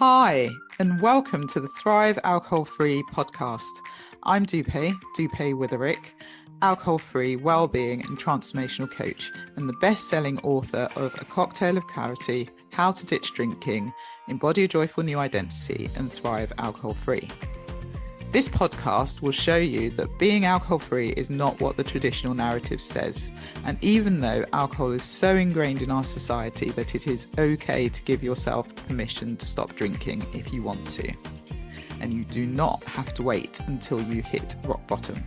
Hi, and welcome to the Thrive Alcohol-Free podcast. I'm Dupe Witherick, alcohol-free well-being and transformational coach, and the best-selling author of A Cocktail of Clarity, How to Ditch Drinking, Embody a Joyful New Identity, and Thrive Alcohol-Free. This podcast will show you that being alcohol-free is not what the traditional narrative says. And even though alcohol is so ingrained in our society that it is okay to give yourself permission to stop drinking if you want to. And you do not have to wait until you hit rock bottom.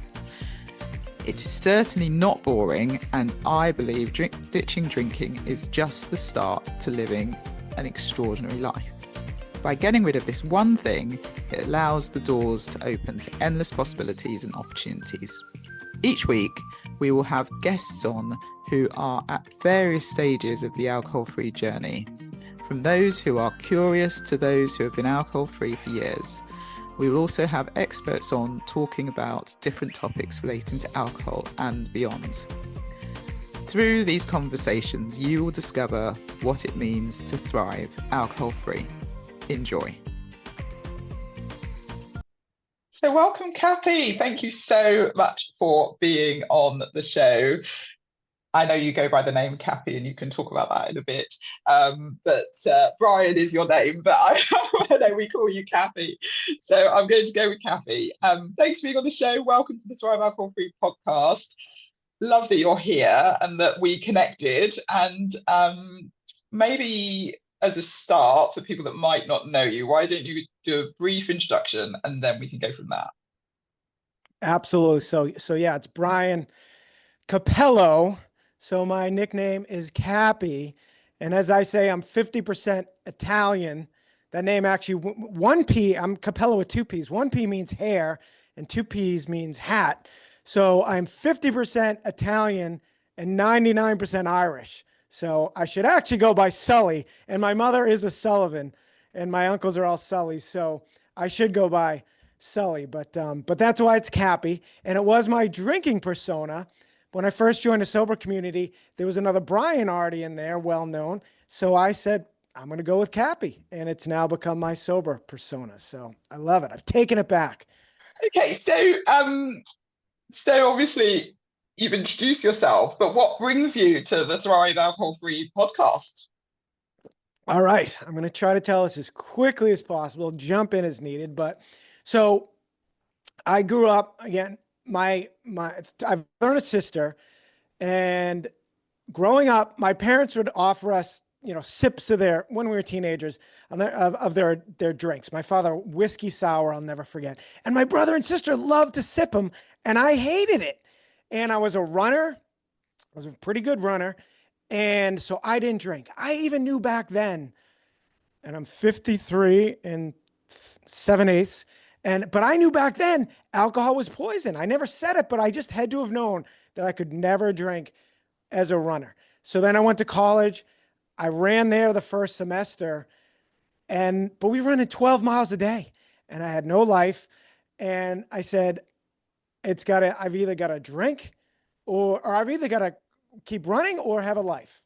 It is certainly not boring, and I believe ditching drinking is just the start to living an extraordinary life. By getting rid of this one thing, it allows the doors to open to endless possibilities and opportunities. Each week, we will have guests on who are at various stages of the alcohol-free journey, from those who are curious to those who have been alcohol-free for years. We will also have experts on talking about different topics relating to alcohol and beyond. Through these conversations, you will discover what it means to thrive alcohol-free. Enjoy. So welcome, Cappy. Thank you so much for being on the show. I know you go by the name Cappy, and you can talk about that in a bit. But Brian is your name, but I know we call you Cappy. So I'm going to go with Cappy. Thanks for being on the show. Welcome to the Thrive Alcohol Free podcast. Love that you're here and that we connected. And maybe as a start, for people that might not know you, why don't you do a brief introduction and then we can go from there? Absolutely. So yeah, it's Brian Cappello. So my nickname is Cappy. And as I say, I'm 50% Italian. That name actually, one P, I'm Cappello with two P's. One P means hair and two P's means hat. So I'm 50% Italian and 99% Irish. So I should actually go by Sully, and my mother is a Sullivan, and my uncles are all Sullys. So I should go by Sully, but that's why it's Cappy. And it was my drinking persona. When I first joined the sober community, there was another Brian already in there, well known. So I said, I'm going to go with Cappy, and it's now become my sober persona. So I love it. I've taken it back. Okay, so obviously you've introduced yourself, but what brings you to the Thrive Alcohol Free podcast? All right, I'm going to try to tell this as quickly as possible, jump in as needed. But so I grew up, again, I've learned a sister, and growing up, my parents would offer us, sips of when we were teenagers, of their drinks. My father, whiskey sour, I'll never forget. And my brother and sister loved to sip them, and I hated it. And I was a runner. I was a pretty good runner. And so I didn't drink. I even knew back then, and I'm 53 and 7/8. But I knew back then alcohol was poison. I never said it, but I just had to have known that I could never drink as a runner. So then I went to college. I ran there the first semester, but we were running 12 miles a day, and I had no life. And I said, I've either got to drink or I've either got to keep running or have a life.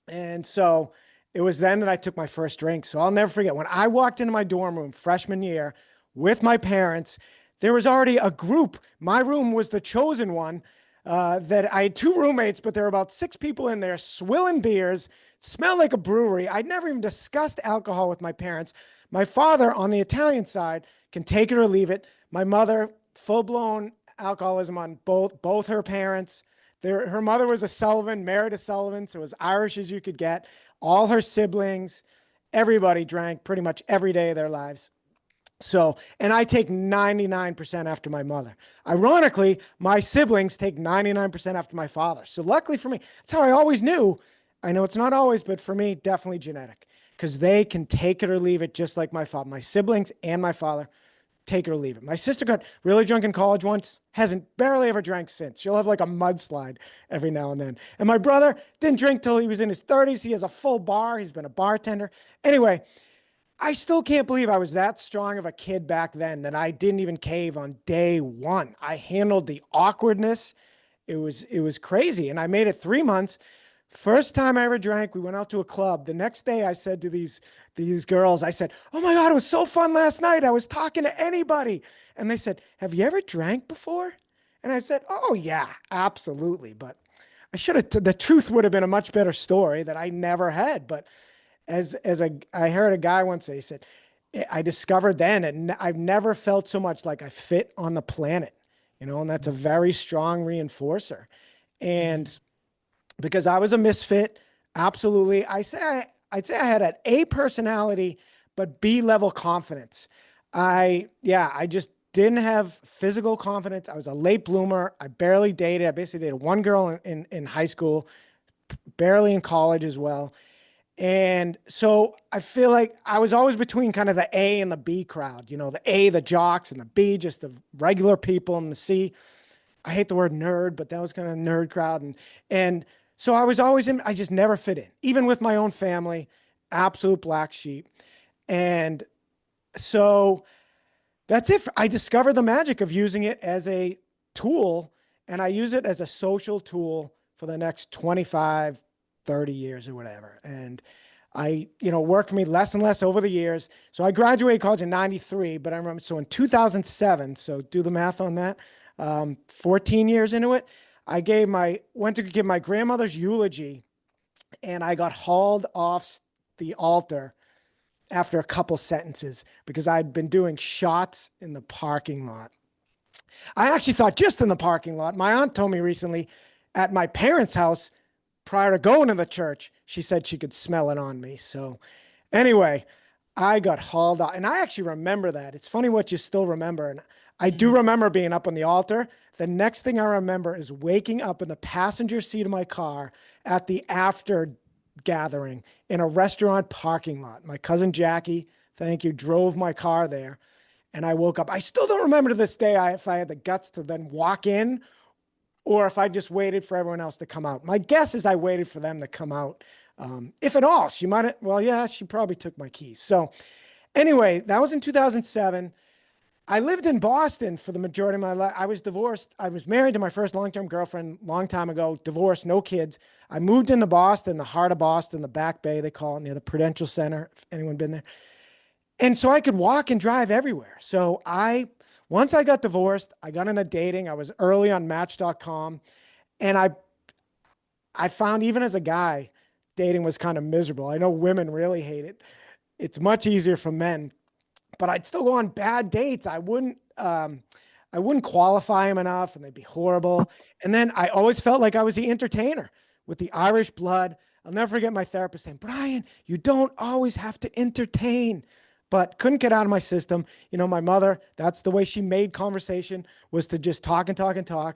And so it was then that I took my first drink. So I'll never forget when I walked into my dorm room freshman year with my parents, there was already a group. My room was the chosen one. That I had two roommates, but there were about 6 people in there swilling beers, smelled like a brewery. I'd never even discussed alcohol with my parents. My father, on the Italian side, can take it or leave it. My mother, full-blown alcoholism on both her parents. Her mother was a Sullivan, married a Sullivan, so as Irish as you could get. All her siblings, everybody drank pretty much every day of their lives. So, and I take 99% after my mother. Ironically, my siblings take 99% after my father. So luckily for me, that's how I always knew. I know it's not always, but for me, definitely genetic, because they can take it or leave it, just like my father. My siblings and my father, take it or leave it. My sister got really drunk in college once, hasn't barely ever drank since. She'll have like a mudslide every now and then. And my brother didn't drink till he was in his 30s. He has a full bar. He's been a bartender. Anyway, I still can't believe I was that strong of a kid back then that I didn't even cave on day one. I handled the awkwardness. It was crazy. And I made it 3 months. First time I ever drank, we went out to a club. The next day I said to these girls, I said, "Oh my God, it was so fun last night. I was talking to anybody." And they said, "Have you ever drank before?" And I said, "Oh yeah, absolutely." But I should have, the truth would have been a much better story that I never had. But I heard a guy once say, he said, I discovered then, and I've never felt so much like I fit on the planet, and that's a very strong reinforcer. And because I was a misfit, absolutely. I'd say I had an A personality, but B level confidence. I just didn't have physical confidence. I was a late bloomer. I barely dated. I basically dated one girl in high school, barely in college as well. And so I feel like I was always between kind of the A and the B crowd, the A, the jocks, and the B, just the regular people, and the C. I hate the word nerd, but that was kind of a nerd crowd. And so I was always I just never fit in, even with my own family, absolute black sheep. And so that's it. I discovered the magic of using it as a tool, and I use it as a social tool for the next 25, 30 years or whatever. And worked me less and less over the years. So I graduated college in 93, but I remember, so in 2007, so do the math on that, 14 years into it, went to give my grandmother's eulogy, and I got hauled off the altar after a couple sentences because I'd been doing shots in the parking lot. I actually thought just in the parking lot. My aunt told me recently at my parents' house, prior to going to the church, she said she could smell it on me. So anyway, I got hauled out. And I actually remember that. It's funny what you still remember. And I do remember being up on the altar. The next thing I remember is waking up in the passenger seat of my car at the after gathering in a restaurant parking lot. My cousin Jackie, thank you, drove my car there. And I woke up. I still don't remember to this day if I had the guts to then walk in or if I just waited for everyone else to come out. My guess is I waited for them to come out. If at all, she might have, well, yeah, she probably took my keys. So anyway, that was in 2007. I lived in Boston for the majority of my life. I was divorced. I was married to my first long-term girlfriend long time ago, divorced, no kids. I moved into Boston, the heart of Boston, the Back Bay, they call it, near the Prudential Center, if anyone been there. And so I could walk and drive everywhere. So once I got divorced, I got into dating. I was early on Match.com. And I found even as a guy, dating was kind of miserable. I know women really hate it. It's much easier for men, but I'd still go on bad dates. I wouldn't qualify them enough and they'd be horrible. And then I always felt like I was the entertainer with the Irish blood. I'll never forget my therapist saying, "Brian, you don't always have to entertain." But couldn't get out of my system. My mother, that's the way she made conversation, was to just talk and talk and talk.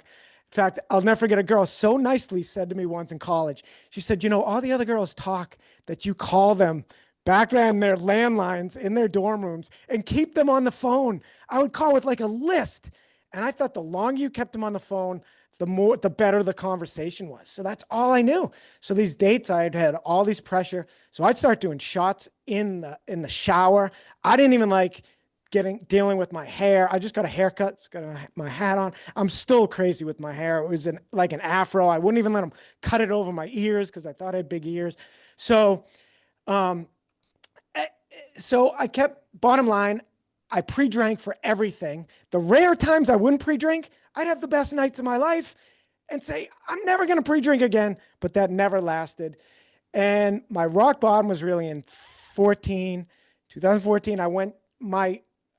In fact, I'll never forget, a girl so nicely said to me once in college, she said, "All the other girls talk that you call them back then, their landlines in their dorm rooms, and keep them on the phone." I would call with like a list. And I thought the longer you kept them on the phone, the better the conversation was. So that's all I knew. So these dates, I had all these pressure. So I'd start doing shots in the shower. I didn't even like dealing with my hair. I just got a haircut, got my hat on. I'm still crazy with my hair. It was like an afro. I wouldn't even let them cut it over my ears because I thought I had big ears. So I kept, bottom line, I pre-drank for everything. The rare times I wouldn't pre-drink, I'd have the best nights of my life and say, I'm never going to pre-drink again. But that never lasted. And my rock bottom was really in 2014.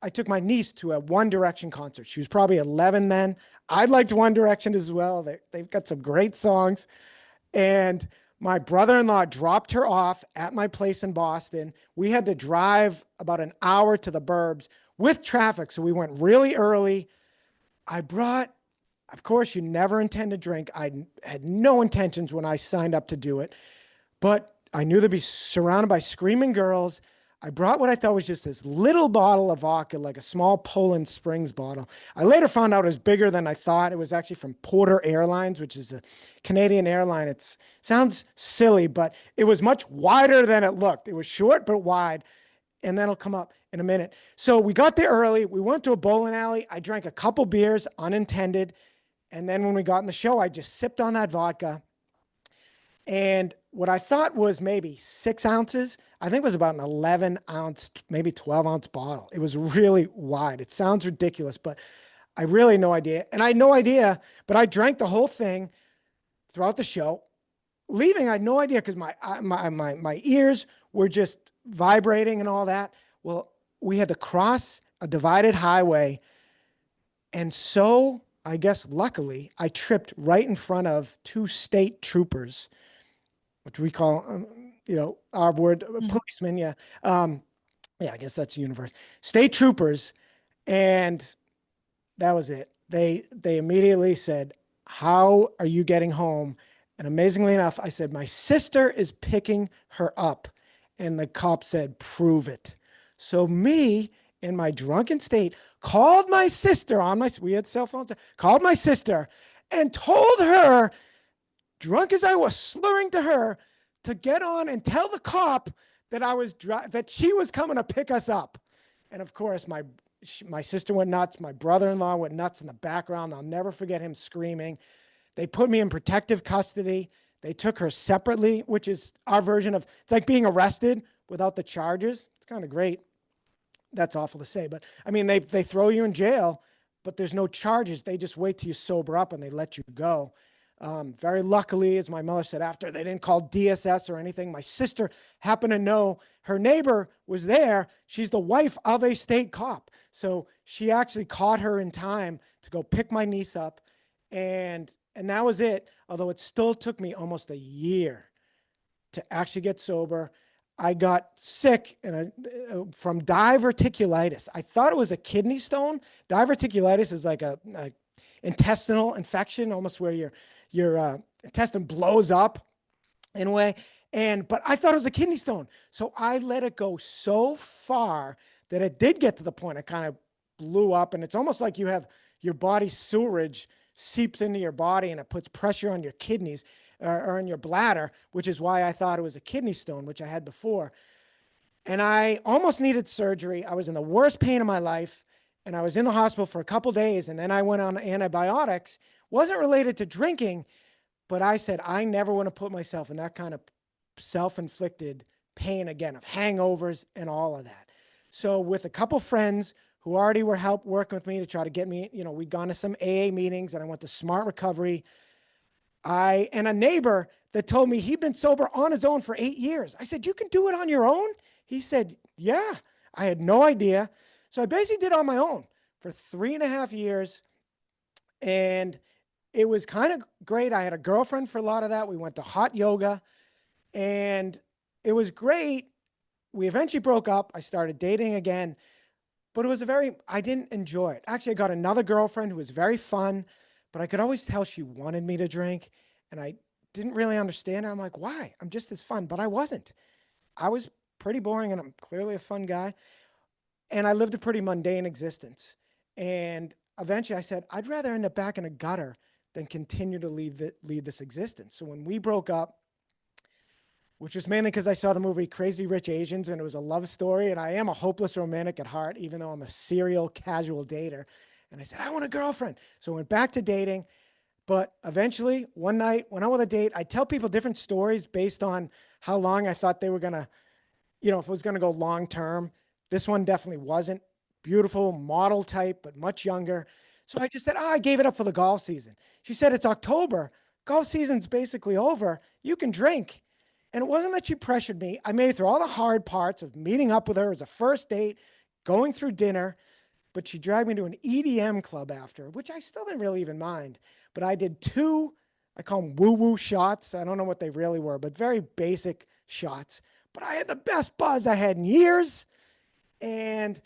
I took my niece to a One Direction concert. She was probably 11 then. I liked One Direction as well. They've got some great songs. And my brother-in-law dropped her off at my place in Boston. We had to drive about an hour to the burbs with traffic. So we went really early. Of course, you never intend to drink. I had no intentions when I signed up to do it, but I knew they'd be surrounded by screaming girls. I brought what I thought was just this little bottle of vodka, like a small Poland Springs bottle. I later found out it was bigger than I thought. It was actually from Porter Airlines, which is a Canadian airline. It sounds silly, but it was much wider than it looked. It was short, but wide. And then it'll come up in a minute. So we got there early. We went to a bowling alley. I drank a couple beers, unintended. And then when we got in the show, I just sipped on that vodka. And what I thought was maybe 6 ounces, I think was about an 11 ounce, maybe 12 ounce bottle. It was really wide. It sounds ridiculous, but I really had no idea. And I had no idea, but I drank the whole thing throughout the show. Leaving, I had no idea because my ears were just vibrating and all that. Well, we had to cross a divided highway. And so I guess luckily I tripped right in front of two state troopers, which we call, our word, policemen. Yeah. Yeah, I guess that's universe. State troopers. And that was it. They immediately said, "How are you getting home?" And amazingly enough, I said, "My sister is picking her up." And the cop said, "Prove it." So me, in my drunken state, called my sister on we had cell phones, called my sister and told her, drunk as I was, slurring to her, to get on and tell the cop that that she was coming to pick us up. And of course, my sister went nuts. My brother-in-law went nuts in the background. I'll never forget him screaming. They put me in protective custody. They took her separately, which is our version of, it's like being arrested without the charges. It's kind of great. That's awful to say, but I mean, they throw you in jail, but there's no charges. They just wait till you sober up and they let you go. Very luckily, as my mother said after, they didn't call DSS or anything. My sister happened to know her neighbor was there. She's the wife of a state cop. So she actually caught her in time to go pick my niece up. And that was it. Although it still took me almost a year to actually get sober. I got sick from diverticulitis. I thought it was a kidney stone. Diverticulitis is like a intestinal infection, almost where your intestine blows up in a way. But I thought it was a kidney stone. So I let it go so far that it did get to the point it kind of blew up. And it's almost like you have your body's sewerage seeps into your body and it puts pressure on your kidneys or in your bladder, which is why I thought it was a kidney stone, which I had before. And I almost needed surgery. I was in the worst pain of my life. And I was in the hospital for a couple days. And then I went on antibiotics. Wasn't related to drinking, but I said, I never want to put myself in that kind of self-inflicted pain again, of hangovers and all of that. So with a couple friends who already were working with me to try to get me, we'd gone to some AA meetings and I went to Smart Recovery. And a neighbor that told me he'd been sober on his own for 8 years. I said, "You can do it on your own?" He said, "Yeah." I had no idea. So I basically did it on my own for 3.5 years. And it was kind of great. I had a girlfriend for a lot of that. We went to hot yoga and it was great. We eventually broke up. I started dating again, but I didn't enjoy it. Actually, I got another girlfriend who was very fun, but I could always tell she wanted me to drink and I didn't really understand it. I'm like, why? I'm just as fun, but I wasn't. I was pretty boring and I'm clearly a fun guy. And I lived a pretty mundane existence. And eventually I said, I'd rather end up back in a gutter than continue to lead this existence. So when we broke up, which was mainly because I saw the movie Crazy Rich Asians and it was a love story. And I am a hopeless romantic at heart, even though I'm a serial casual dater. And I said, I want a girlfriend. So I went back to dating. But eventually, one night, went out with a date. I tell people different stories based on how long I thought they were going to, if it was going to go long term. This one definitely wasn't. Beautiful model type, but much younger. So I just said, I gave it up for the golf season. She said, it's October. Golf season's basically over. You can drink. And it wasn't that she pressured me. I made it through all the hard parts of meeting up with her as a first date, going through dinner, but she dragged me to an EDM club after, which I still didn't really even mind. But I did 2, I call them woo-woo shots. I don't know what they really were, but very basic shots. But I had the best buzz I had in years. And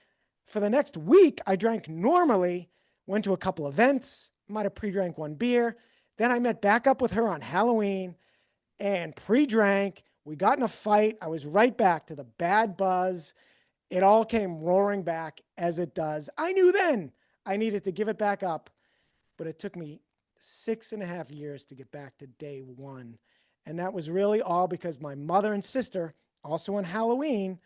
for the next week, I drank normally, went to a couple events, might have pre-drank 1 beer. Then I met back up with her on Halloween and pre-drank. We got in a fight. I was right back to the bad buzz. It all came roaring back as it does. I knew then I needed to give it back up, but it took me 6.5 years to get back to day one. And that was really all because my mother and sister, also on Halloween,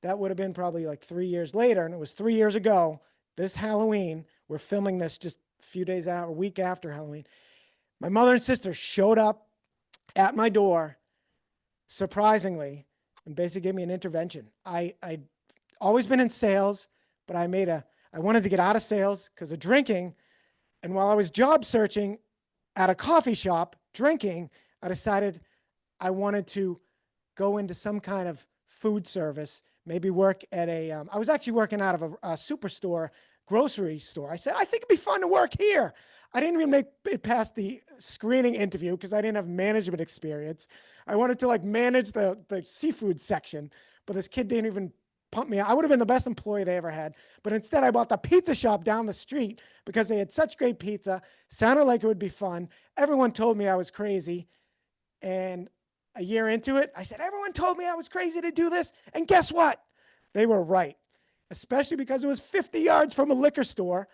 that would have been probably like 3 years later. And it was 3 years ago, this Halloween. We're filming this just a few days out, a week after Halloween. My mother and sister showed up at my door, surprisingly, and basically gave me an intervention. I always been in sales, but I wanted to get out of sales because of drinking. And while I was job searching at a coffee shop drinking, I decided I wanted to go into some kind of food service, maybe work at I was actually working out of a superstore, grocery store. I said, I think it'd be fun to work here. I didn't even make it past the screening interview because I didn't have management experience. I wanted to like manage the seafood section, but this kid didn't even pump me out. I would have been the best employee they ever had. But instead, I bought the pizza shop down the street because they had such great pizza. Sounded like it would be fun. Everyone told me I was crazy. And a year into it, I said, everyone told me I was crazy to do this. And guess what? They were right, especially because it was 50 yards from a liquor store.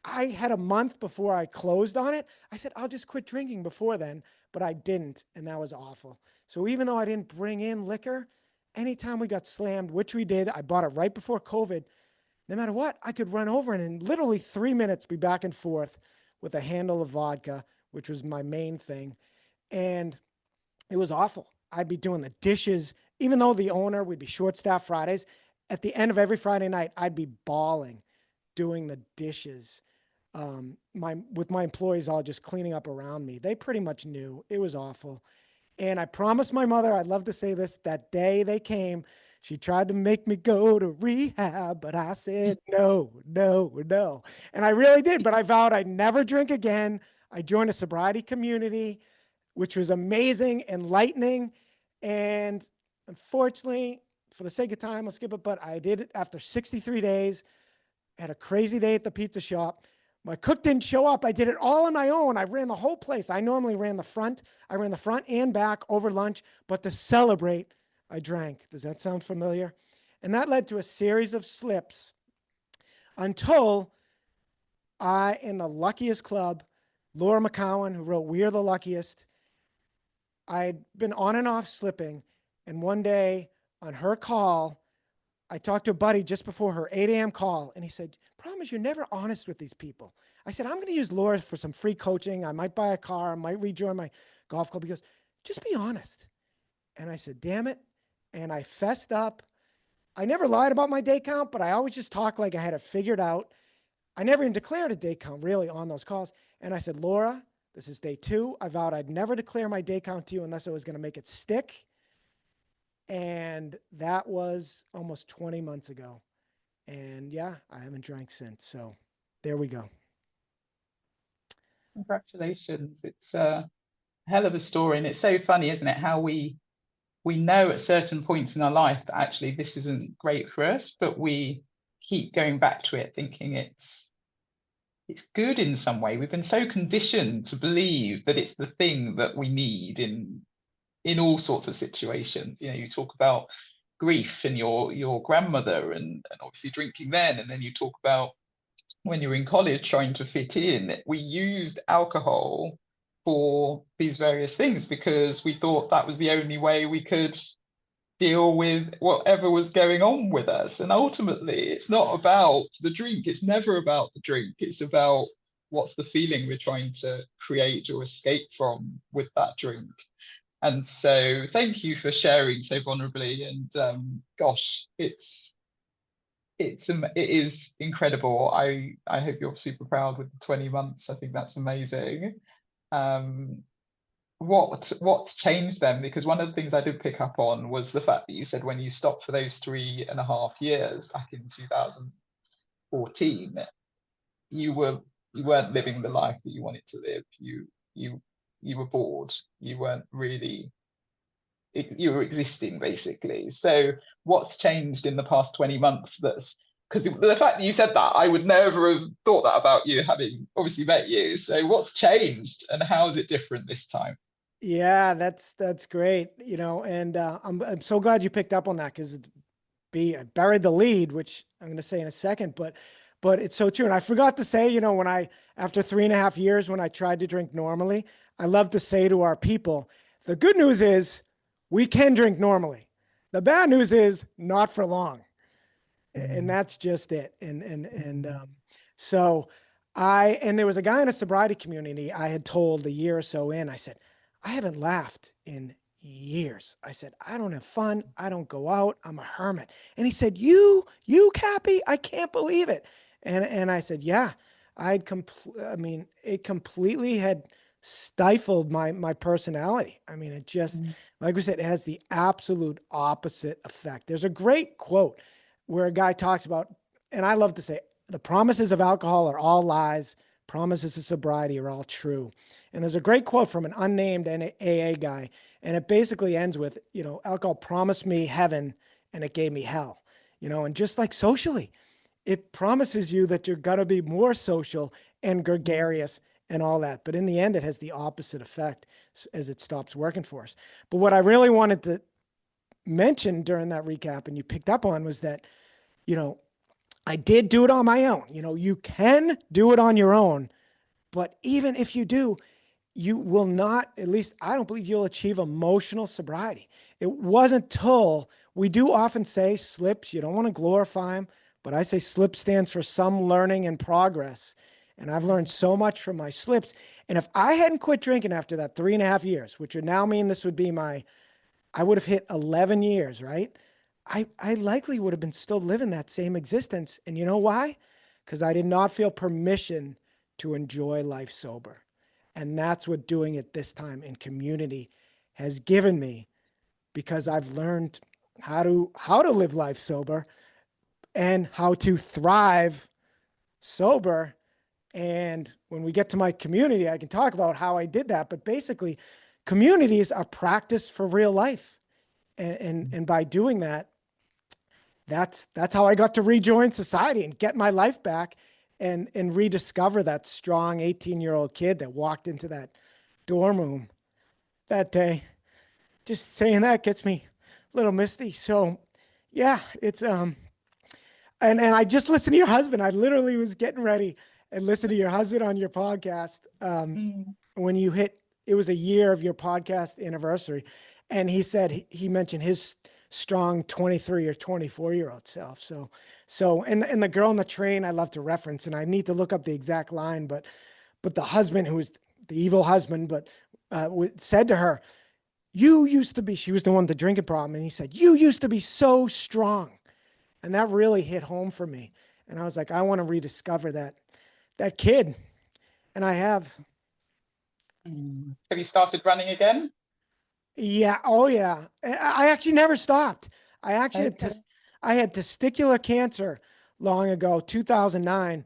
I had a month before I closed on it. I said, I'll just quit drinking before then, but I didn't. And that was awful. So even though I didn't bring in liquor, anytime we got slammed, which we did, I bought it right before COVID. No matter what, I could run over and in literally 3 minutes be back and forth with a handle of vodka, which was my main thing. And it was awful. I'd be doing the dishes, even though the owner, we'd be short staffed Fridays. At the end of every Friday night, I'd be bawling doing the dishes. With my employees all just cleaning up around me. They pretty much knew it was awful. And I promised my mother, I'd love to say this, that day they came, she tried to make me go to rehab, but I said, no, no, no. And I really did, but I vowed I'd never drink again. I joined a sobriety community, which was amazing, enlightening. And unfortunately, for the sake of time, I'll skip it, but I did it after 63 days. I had a crazy day at the pizza shop. My cook didn't show up. I did it all on my own. I ran the whole place. I normally ran the front. I ran the front and back over lunch, but to celebrate, I drank. Does that sound familiar? And that led to a series of slips until I, in the luckiest club, Laura McCowan, who wrote We Are the Luckiest, I'd been on and off slipping. And one day on her call, I talked to a buddy just before her 8 a.m. call, and he said, problem is you're never honest with these people. I said, I'm going to use Laura for some free coaching. I might buy a car. I might rejoin my golf club. He goes, just be honest. And I said, damn it. And I fessed up. I never lied about my day count, but I always just talked like I had it figured out. I never even declared a day count really on those calls. And I said, Laura, this is day 2. I vowed I'd never declare my day count to you unless I was going to make it stick. And that was almost 20 months ago. And yeah, I haven't drank since. So there we go. Congratulations. It's a hell of a story. And it's so funny, isn't it? How we know at certain points in our life that actually this isn't great for us, but we keep going back to it thinking it's good in some way. We've been so conditioned to believe that it's the thing that we need in all sorts of situations. You know, you talk about grief and your grandmother and obviously drinking then, and then you talk about when you're in college trying to fit in. We used alcohol for these various things because we thought that was the only way we could deal with whatever was going on with us. And ultimately it's not about the drink. It's never about the drink. It's about what's the feeling we're trying to create or escape from with that drink. And so thank you for sharing so vulnerably. And gosh, it is incredible. I hope you're super proud with the 20 months. I think that's amazing. What's changed then? Because one of the things I did pick up on was the fact that you said when you stopped for those 3.5 years back in 2014, you weren't living the life that you wanted to live. You were bored. You weren't really, you were existing basically. So what's changed in the past 20 months? That's because the fact that you said that, I would never have thought that about you, having obviously met you. So what's changed and how is it different this time? Yeah, that's great. You know, and I'm so glad you picked up on that because I buried the lead, which I'm going to say in a second, but it's so true. And I forgot to say, you know, after 3.5 years, when I tried to drink normally, I love to say to our people, the good news is we can drink normally. The bad news is not for long. And that's just it. So and there was a guy in a sobriety community I had told a year or so in, I said, I haven't laughed in years. I said, I don't have fun. I don't go out. I'm a hermit. And he said, you, Cappy, I can't believe it. And I said, yeah, I mean, it completely had stifled my personality. I mean, it just, like we said, it has the absolute opposite effect. There's a great quote where a guy talks about, and I love to say, the promises of alcohol are all lies. Promises of sobriety are all true. And there's a great quote from an unnamed AA guy, and it basically ends with, alcohol promised me heaven and it gave me hell, and just like socially, it promises you that you're going to be more social and gregarious and all that. But in the end, it has the opposite effect as it stops working for us. But what I really wanted to mention during that recap, and you picked up on, was that, I did do it on my own. You can do it on your own, but even if you do, you will not, at least I don't believe you'll achieve emotional sobriety. It wasn't till we do often say slips, you don't want to glorify them, but I say slip stands for some learning and progress. And I've learned so much from my slips. And if I hadn't quit drinking after that 3.5 years, which would now mean this would be I would have hit 11 years, right? I likely would have been still living that same existence. And you know why? Because I did not feel permission to enjoy life sober. And that's what doing it this time in community has given me, because I've learned how to live life sober and how to thrive sober. And when we get to my community, I can talk about how I did that. But basically, communities are practiced for real life. And by doing that, that's how I got to rejoin society and get my life back and rediscover that strong 18-year-old kid that walked into that dorm room that day. Just saying that gets me a little misty. So yeah, it's and I just listened to your husband. I literally was getting ready and listened to your husband on your podcast when you hit, it was a year of your podcast anniversary. And he said, he mentioned his strong 23 or 24-year-old self. And the girl on the train, I love to reference, and I need to look up the exact line, but the husband, who was the evil husband, but said to her, you used to be, she was the one with the drinking problem. And he said, you used to be so strong. And that really hit home for me. And I was like, I want to rediscover that kid. And I have. Have you started running again? Yeah. Oh yeah. I actually never stopped. I actually I had testicular cancer long ago, 2009.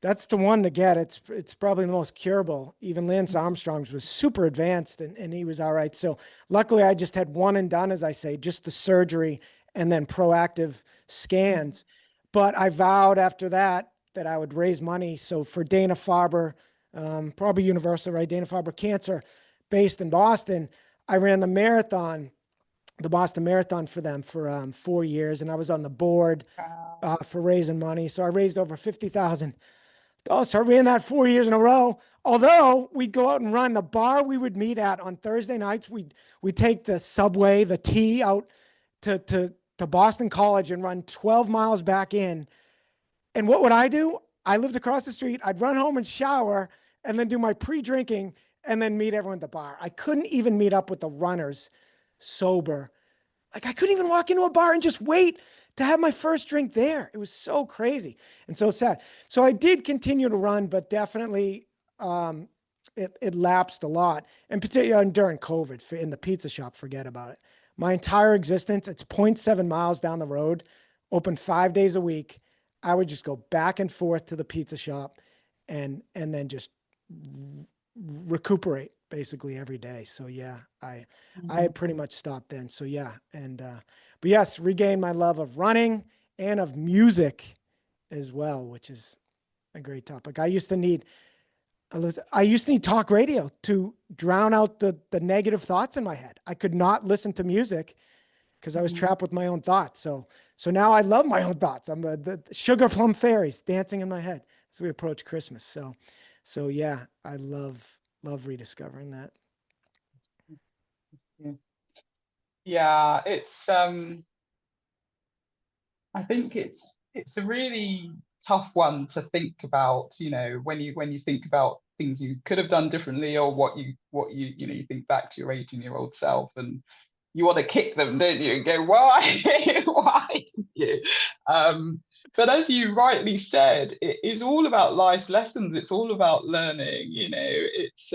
That's the one to get. It's probably the most curable. Even Lance Armstrong's was super advanced, and he was all right. So luckily I just had one and done, as I say, just the surgery and then proactive scans. But I vowed after that I would raise money. So for Dana-Farber, probably universal, right? Dana-Farber Cancer, based in Boston, I ran the Boston Marathon for them for 4 years. And I was on the board for raising money. So I raised over $50,000. So I ran that 4 years in a row. Although we'd go out and run, the bar we would meet at on Thursday nights, we'd take the subway, the T, out to Boston College and run 12 miles back in. And what would I do? I lived across the street. I'd run home and shower and then do my pre-drinking and then meet everyone at the bar. I couldn't even meet up with the runners sober. Like, I couldn't even walk into a bar and just wait to have my first drink there. It was so crazy and so sad. So I did continue to run, but definitely it lapsed a lot. And particularly during COVID in the pizza shop, forget about it. My entire existence, it's 0.7 miles down the road, open 5 days a week. I would just go back and forth to the pizza shop and then just recuperate basically every day. So yeah, I had pretty much stopped then. So yeah. And, but yes, regained my love of running and of music as well, which is a great topic. I used to need talk radio to drown out the negative thoughts in my head. I could not listen to music because I was trapped with my own thoughts. So now I love my own thoughts. I'm the sugar plum fairies dancing in my head as we approach Christmas. So yeah, I love rediscovering that. Yeah, it's I think it's a really tough one to think about, when you think about things you could have done differently, or you think back to your 18-year-old self, and you want to kick them, don't you, and go, why? Why did you? But as you rightly said, it is all about life's lessons. It's all about learning. It's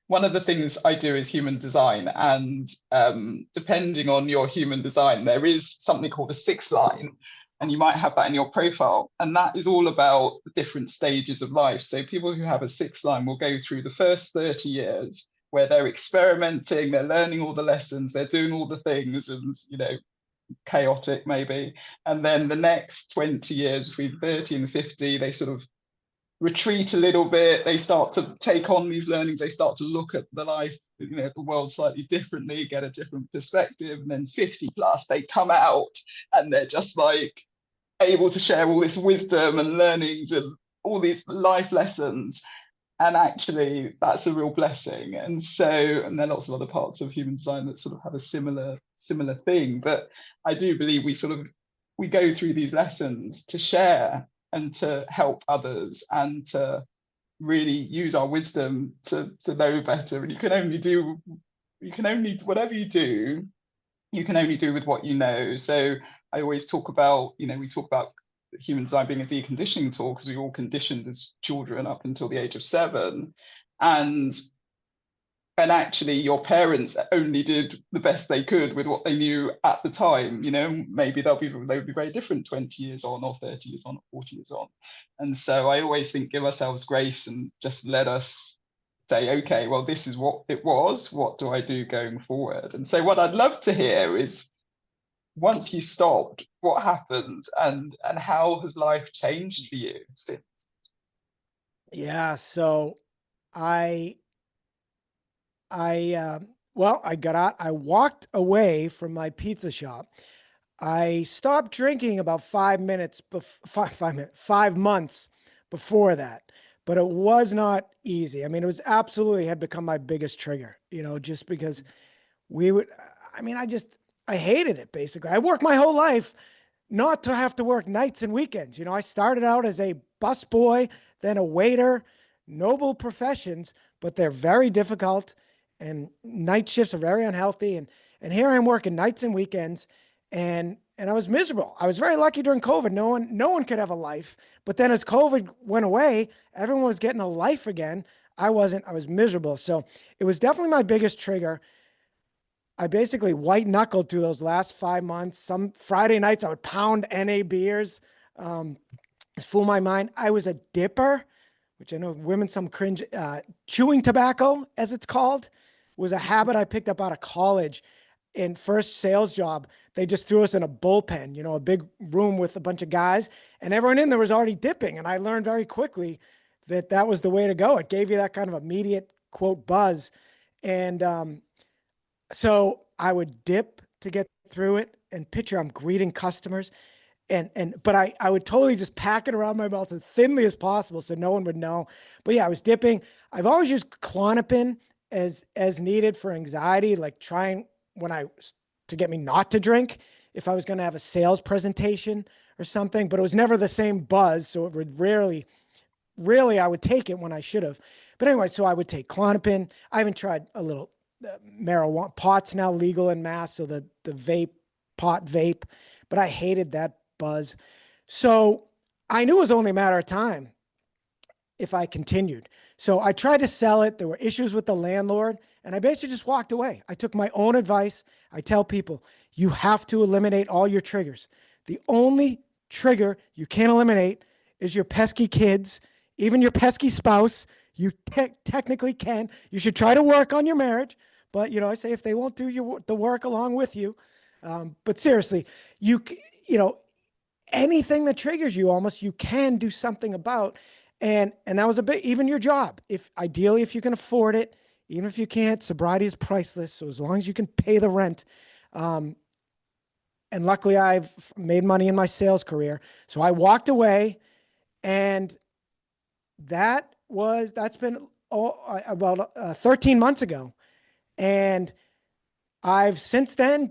one of the things I do is human design, and depending on your human design, there is something called a 6 line, and you might have that in your profile, and that is all about the different stages of life. So people who have a 6 line will go through the first 30 years where they're experimenting, they're learning all the lessons, they're doing all the things, and chaotic maybe, and then the next 20 years between 30 and 50, they sort of retreat a little bit, they start to take on these learnings, they start to look at the life, the world slightly differently, get a different perspective, and then 50 plus, they come out and they're just like able to share all this wisdom and learnings and all these life lessons. And actually that's a real blessing. And there are lots of other parts of human design that sort of have a similar thing, but I do believe we go through these lessons to share and to help others and to really use our wisdom to know better. And whatever you do, you can only do with what you know. So I always talk about, we talk about human design being a deconditioning tool, because we all conditioned as children up until the age of 7. And actually your parents only did the best they could with what they knew at the time. Maybe they would be very different 20 years on, or 30 years on, or 40 years on. And so I always think, give ourselves grace and just let us say, okay, well, this is what it was, what do I do going forward? And so what I'd love to hear is, once you stopped, what happened, and how has life changed for you since? Yeah. So I got out, I walked away from my pizza shop. I stopped drinking about 5 minutes, 5 months before that, but it was not easy. I mean, it was absolutely had become my biggest trigger, just because we would, I mean, I hated it basically. I worked my whole life not to have to work nights and weekends. I started out as a busboy, then a waiter, noble professions, but they're very difficult, and night shifts are very unhealthy. And here I'm working nights and weekends, and I was miserable. I was very lucky during COVID. No one could have a life. But then as COVID went away, everyone was getting a life again. I wasn't. I was miserable. So it was definitely my biggest trigger. I basically white knuckled through those last 5 months. Some Friday nights I would pound NA beers, fool my mind. I was a dipper, which I know women some cringe. Chewing tobacco, as it's called, was a habit I picked up out of college. In first sales job, they just threw us in a bullpen, a big room with a bunch of guys, and everyone in there was already dipping. And I learned very quickly that was the way to go. It gave you that kind of immediate quote buzz. And so I would dip to get through it, and picture I'm greeting customers, but I would totally just pack it around my mouth as thinly as possible so no one would know. But yeah, I was dipping. I've always used Klonopin as needed for anxiety, like trying to get me not to drink if I was going to have a sales presentation or something, but it was never the same buzz. So it would rarely I would take it when I should have. But anyway, so I would take Klonopin. I even tried a little marijuana. Pot's now legal in Mass, so the pot vape, but I hated that buzz. So I knew it was only a matter of time if I continued. So I tried to sell it. There were issues with the landlord, and I basically just walked away. I took my own advice. I tell people, you have to eliminate all your triggers. The only trigger you can't eliminate is your pesky kids, even your pesky spouse. You technically can. You should try to work on your marriage, but I say if they won't do the work along with you, but seriously, anything that triggers you, almost you can do something about. And that was a bit, even your job. Ideally, if you can afford it, even if you can't, sobriety is priceless. So as long as you can pay the rent, and luckily I've made money in my sales career. So I walked away, and that's been about 13 months ago. And I've since then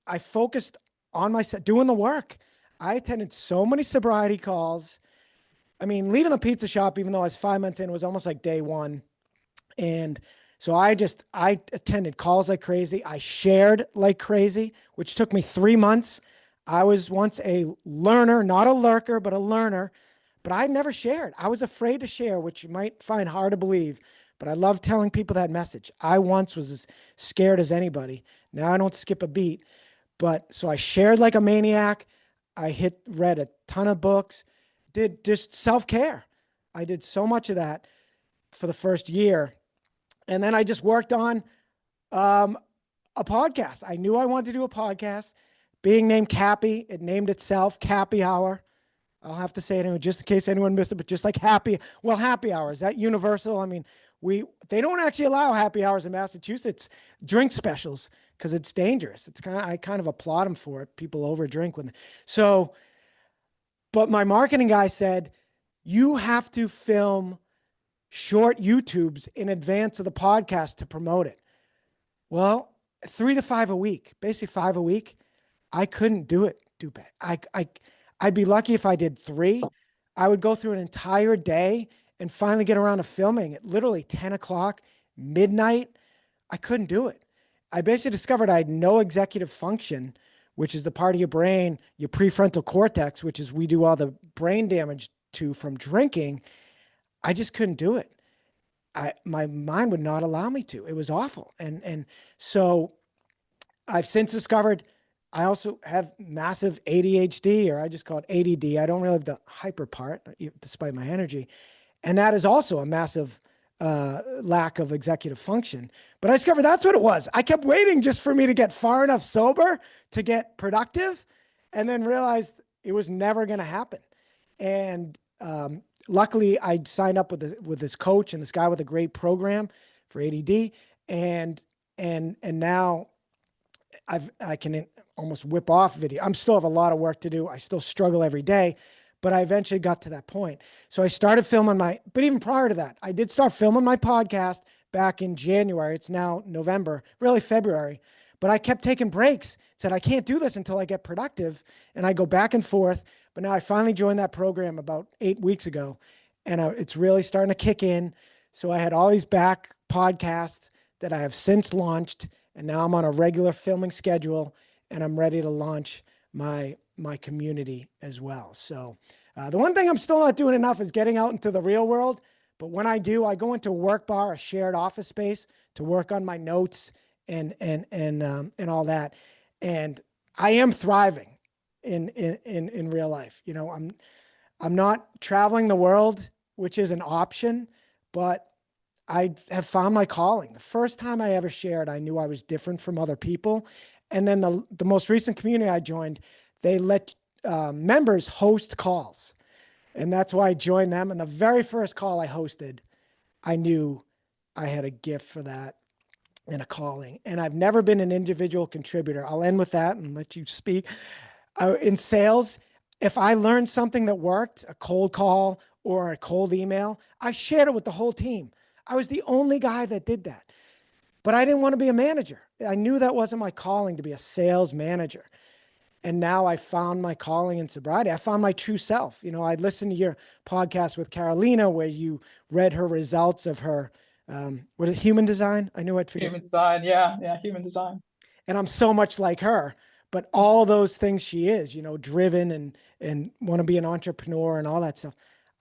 I focused on myself, doing the work. I attended so many sobriety calls. I mean, leaving the pizza shop, even though I was 5 months in, was almost like day one. And so I attended calls like crazy. I shared like crazy, which took me 3 months. I was once a learner, not a lurker, but a learner. But I never shared. I was afraid to share, which you might find hard to believe. But I love telling people that message. I once was as scared as anybody. Now I don't skip a beat. But so I shared like a maniac. Read a ton of books, did just self-care. I did so much of that for the first year. And then I just worked on a podcast. I knew I wanted to do a podcast. Being named Cappy, it named itself Cappy Hour. I'll have to say it anyway, just in case anyone missed it, but just like happy hour, is that universal? I mean, they don't actually allow happy hours in Massachusetts, drink specials, because it's dangerous. I kind of applaud them for it. People over drink when so, but my marketing guy said, you have to film short YouTubes in advance of the podcast to promote it. Well, 3 to 5 a week, basically 5 a week. I couldn't do it, Dupe. I'd be lucky if I did 3. I would go through an entire day and finally get around to filming at literally 10 o'clock, midnight. I couldn't do it. I basically discovered I had no executive function, which is the part of your brain, your prefrontal cortex, which is we do all the brain damage to from drinking. I just couldn't do it. My mind would not allow me to. It was awful. And so I've since discovered I also have massive ADHD, or I just call it ADD. I don't really have the hyper part, despite my energy. And that is also a massive lack of executive function. But I discovered that's what it was. I kept waiting just for me to get far enough sober to get productive, and then realized it was never going to happen. And luckily, I signed up with this coach and this guy with a great program for ADD, and now I can almost whip off video. I'm still have a lot of work to do. I still struggle every day, but I eventually got to that point. So I started filming but even prior to that, I did start filming my podcast back in January. It's now November, really February, but I kept taking breaks, said I can't do this until I get productive. And I go back and forth, but now I finally joined that program about 8 weeks ago, and it's really starting to kick in. So I had all these back podcasts that I have since launched, and now I'm on a regular filming schedule, and I'm ready to launch my community as well. So the one thing I'm still not doing enough is getting out into the real world. But when I do, I go into a work bar, a shared office space, to work on my notes and all that. And I am thriving in real life. You know, I'm not traveling the world, which is an option, but I have found my calling. The first time I ever shared, I knew I was different from other people. And then the most recent community I joined, they let members host calls. And that's why I joined them. And the very first call I hosted, I knew I had a gift for that and a calling. And I've never been an individual contributor. I'll end with that and let you speak. In sales, if I learned something that worked, a cold call or a cold email, I shared it with the whole team. I was the only guy that did that. But I didn't want to be a manager. I knew that wasn't my calling, to be a sales manager. And now I found my calling in sobriety. I found my true self. You know, I listened to your podcast with Carolina where you read her results of her, what is it, human design? I knew I'd forget. Human design, yeah, human design. And I'm so much like her, but all those things she is, you know, driven and want to be an entrepreneur and all that stuff.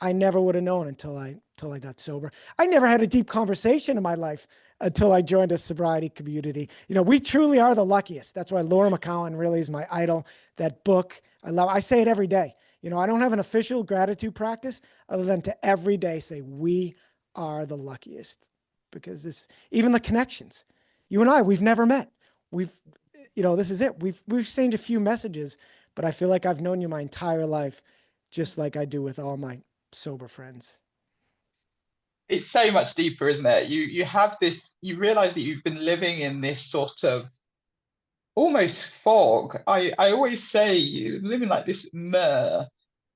I never would have known until I got sober. I never had a deep conversation in my life until I joined a sobriety community. You know, we truly are the luckiest. That's why Laura McCowan really is my idol. That book, I say it every day. You know, I don't have an official gratitude practice other than to every day say, we are the luckiest, because even the connections, you and I, we've never met. This is it. We've exchanged a few messages, but I feel like I've known you my entire life, just like I do with all my sober friends. It's so much deeper, isn't it? You have this, you realize that you've been living in this sort of almost fog. I always say you live in like this mirror,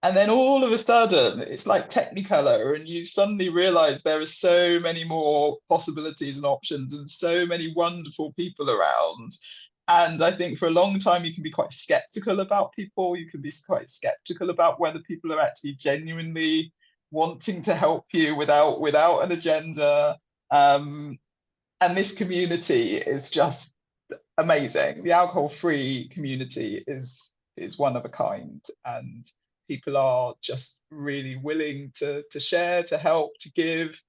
and then all of a sudden it's like Technicolor, and you suddenly realize there are so many more possibilities and options and so many wonderful people around. And I think for a long time, you can be quite skeptical about people. You can be quite skeptical about whether people are actually genuinely wanting to help you without an agenda. And this community is just amazing. The alcohol-free community is one of a kind, and people are just really willing to share, to help, to give,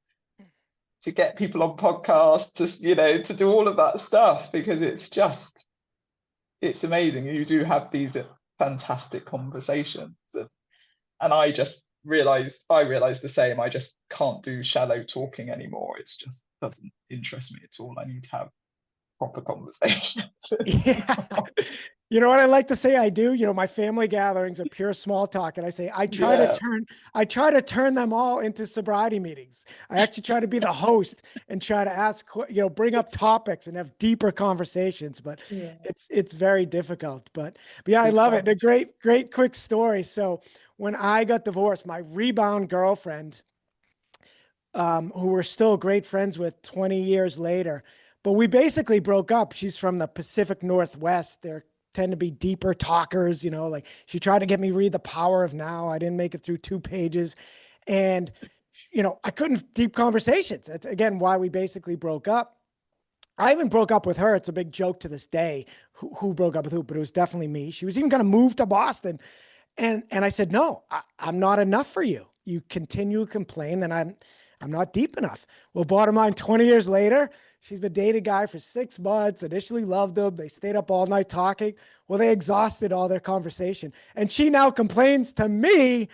to get people on podcasts, to do all of that stuff, because it's amazing. You do have these fantastic conversations, and I realized the same. I just can't do shallow talking anymore. It's just doesn't interest me at all. I need to have proper conversations. Yeah. You know what I like to say I do? My family gatherings are pure small talk. And I say, I try to turn them all into sobriety meetings. I actually try to be the host and try to ask, bring up topics and have deeper conversations, but it's very difficult, but yeah, I love it. A great quick story. So when I got divorced, my rebound girlfriend, who we're still great friends with 20 years later, but we basically broke up. She's from the Pacific Northwest. There tend to be deeper talkers, like she tried to get me read The Power of Now. I didn't make it through 2 pages. And, I couldn't deep conversations. That's again, why we basically broke up. I even broke up with her. It's a big joke to this day who broke up with who, but it was definitely me. She was even going to move to Boston. And I said, no, I'm not enough for you. You continue to complain that I'm not deep enough. Well, bottom line, 20 years later, she's been dating a guy for 6 months, initially loved him. They stayed up all night talking. Well, they exhausted all their conversation. And she now complains to me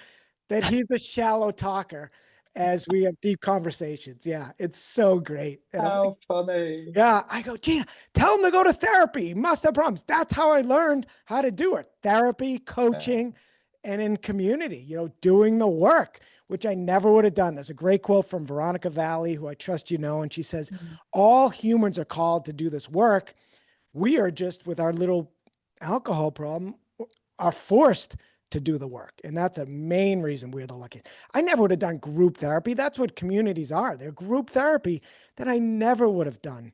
that he's a shallow talker as we have deep conversations. Yeah, it's so great. And How funny. yeah, I go, Gina, tell him to go to therapy. He must have problems. That's how I learned how to do it. Therapy, coaching, and in community, doing the work, which I never would have done. There's a great quote from Veronica Valley, who I trust and she says, all humans are called to do this work. We are just, with our little alcohol problem, are forced to do the work. And that's a main reason we're the luckiest. I never would have done group therapy. That's what communities are. They're group therapy that I never would have done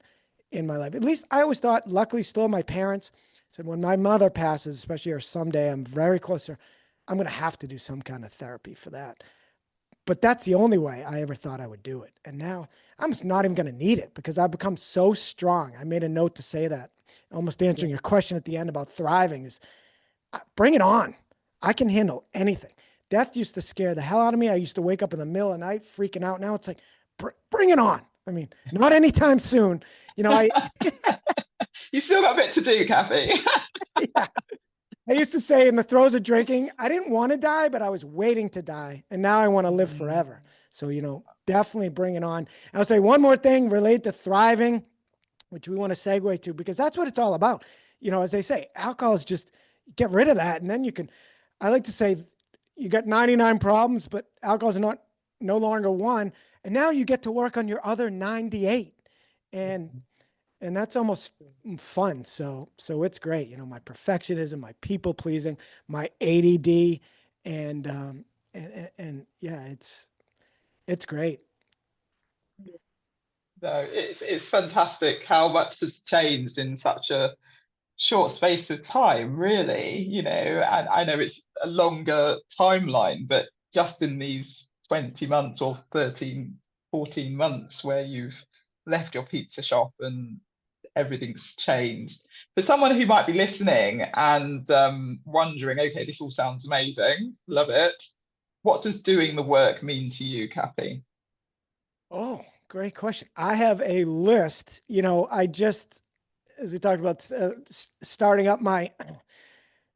in my life. At least I always thought, luckily still my parents said, when my mother passes, especially, or someday I'm very close to her, I'm going to have to do some kind of therapy for that. But that's the only way I ever thought I would do it. And now I'm just not even going to need it because I've become so strong. I made a note to say that. Almost answering your question at the end about thriving is bring it on. I can handle anything. Death used to scare the hell out of me. I used to wake up in the middle of the night freaking out. Now it's like, bring it on. I mean, not anytime soon. You still got a bit to do, Cappy. Yeah. I used to say in the throes of drinking, I didn't want to die, but I was waiting to die. And now I want to live forever. So, definitely bring it on. And I'll say one more thing related to thriving, which we want to segue to, because that's what it's all about. As they say, alcohol is just, get rid of that. And then I like to say, you got 99 problems, but alcohol is no longer one. And now you get to work on your other 98. And that's almost fun. So it's great. My perfectionism, my people pleasing, my ADD, and yeah, it's great. No, it's fantastic how much has changed in such a short space of time, really, and I know it's a longer timeline, but just in these 20 months or 13, 14 months where you've left your pizza shop and everything's changed. For someone who might be listening and wondering, okay, this all sounds amazing, love it. What does doing the work mean to you, Cappy? Oh, great question. I have a list. As we talked about starting up my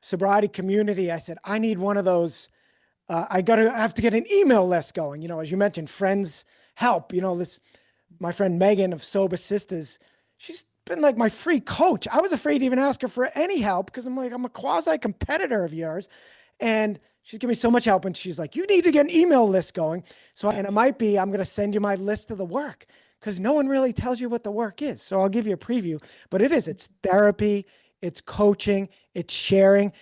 sobriety community, I said, I need one of those. I have to get an email list going. As you mentioned, friends help. My friend Megan of Sober Sisters, she's been like my free coach. I was afraid to even ask her for any help because I'm like, I'm a quasi competitor of yours. And she's given me so much help. And she's like, you need to get an email list going. And it might be, I'm going to send you my list of the work because no one really tells you what the work is. So I'll give you a preview, but it's therapy, it's coaching, it's sharing.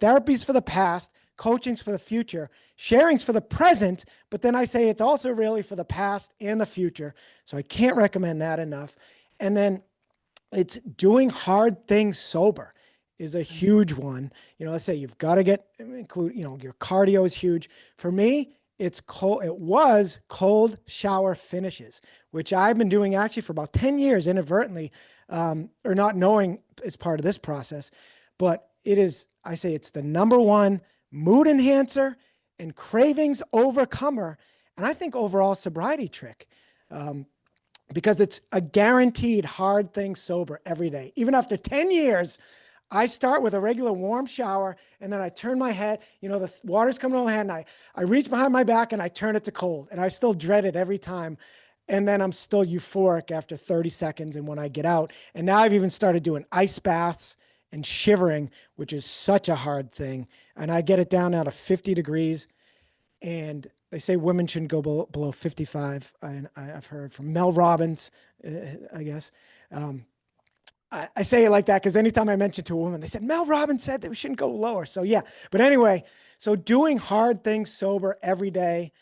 Therapy's for the past, coaching's for the future, sharing's for the present. But then I say it's also really for the past and the future. So I can't recommend that enough. And then it's doing hard things sober is a huge one. Let's say you've got to include, your cardio is huge. For me, it was cold shower finishes, which I've been doing actually for about 10 years inadvertently, or not knowing as part of this process. But I say it's the number one mood enhancer and cravings overcomer. And I think overall sobriety trick. Because it's a guaranteed hard thing sober every day. Even after 10 years, I start with a regular warm shower, and then I turn my head, the water's coming on my head, and I reach behind my back and I turn it to cold, and I still dread it every time. And then I'm still euphoric after 30 seconds. And when I get out, and now I've even started doing ice baths and shivering, which is such a hard thing. And I get it down now to 50 degrees. And they say women shouldn't go below 55. I've heard from Mel Robbins, I guess. I say it like that because anytime I mention to a woman, they said, Mel Robbins said that we shouldn't go lower. So yeah, but anyway, so doing hard things sober every day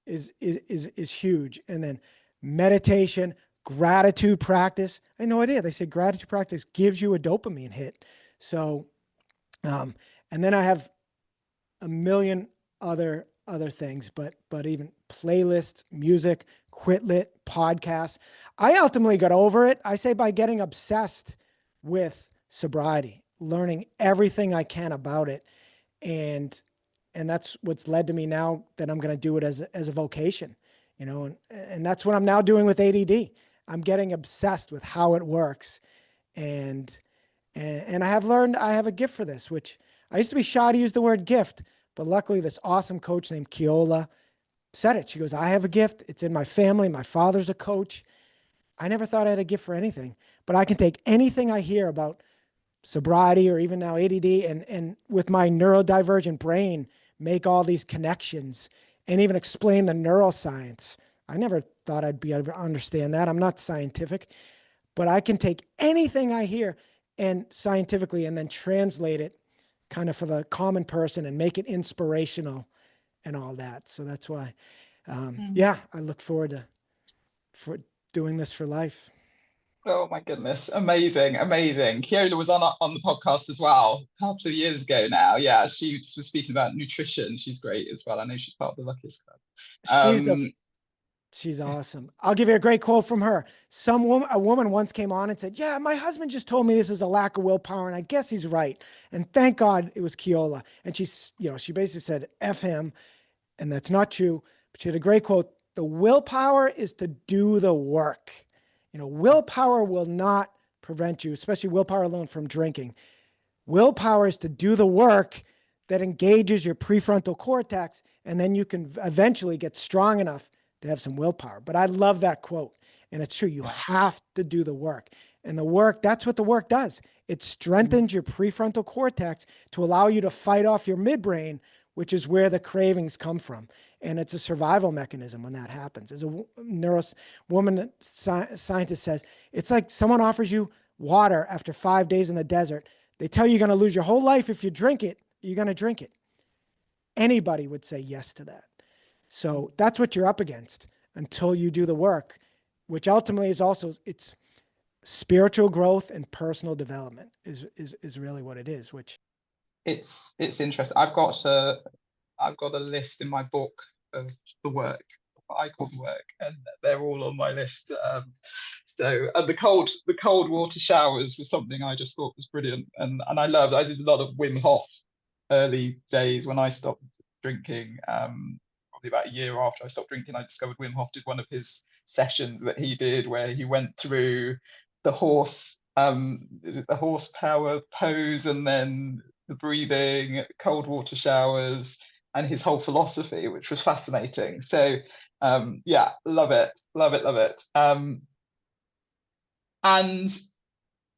is huge. And then meditation, gratitude practice. I had no idea. They say gratitude practice gives you a dopamine hit. So, and then I have a million other things, but even playlists, music, Quitlet, podcasts. I ultimately got over it, I say, by getting obsessed with sobriety, learning everything I can about it. And that's what's led to me now that I'm going to do it as a vocation, and that's what I'm now doing with ADD. I'm getting obsessed with how it works. And I have learned I have a gift for this, which I used to be shy to use the word gift, but luckily this awesome coach named Keola said it. She goes, I have a gift. It's in my family. My father's a coach. I never thought I had a gift for anything, but I can take anything I hear about sobriety or even now ADD and with my neurodivergent brain, make all these connections and even explain the neuroscience. I never thought I'd be able to understand that. I'm not scientific, but I can take anything I hear and scientifically and then translate it kind of for the common person and make it inspirational and all that. So that's why, I look forward to doing this for life. Oh my goodness. Amazing. Keola was on the podcast as well a couple of years ago now. Yeah, she was speaking about nutrition. She's great as well. I know she's part of the Luckiest Club. She's awesome. I'll give you a great quote from her. A woman once came on and said, yeah, my husband just told me this is a lack of willpower, and I guess he's right. And thank God it was Keola. And she basically said, F him. And that's not true. But she had a great quote. The willpower is to do the work. Willpower will not prevent you, especially willpower alone, from drinking. Willpower is to do the work that engages your prefrontal cortex, and then you can eventually get strong enough to have some willpower. But I love that quote. And it's true. You have to do the work. And the work, that's what the work does. It strengthens your prefrontal cortex to allow you to fight off your midbrain, which is where the cravings come from. And it's a survival mechanism when that happens. As a scientist says, it's like someone offers you water after 5 days in the desert. They tell you you're going to lose your whole life if you drink it. You're going to drink it. Anybody would say yes to that. So that's what you're up against until you do the work, which ultimately is also, it's spiritual growth and personal development is really what it is, which it's interesting. I've got a list in my book of the work, what I call the work, and they're all on my list. And the cold water showers was something I just thought was brilliant, and I loved. I did a lot of Wim Hof early days when I stopped drinking. Probably about a year after I stopped drinking, I discovered Wim Hof did one of his sessions that he did where he went through the horsepower pose and then the breathing, cold water showers, and his whole philosophy, which was fascinating. So love it. And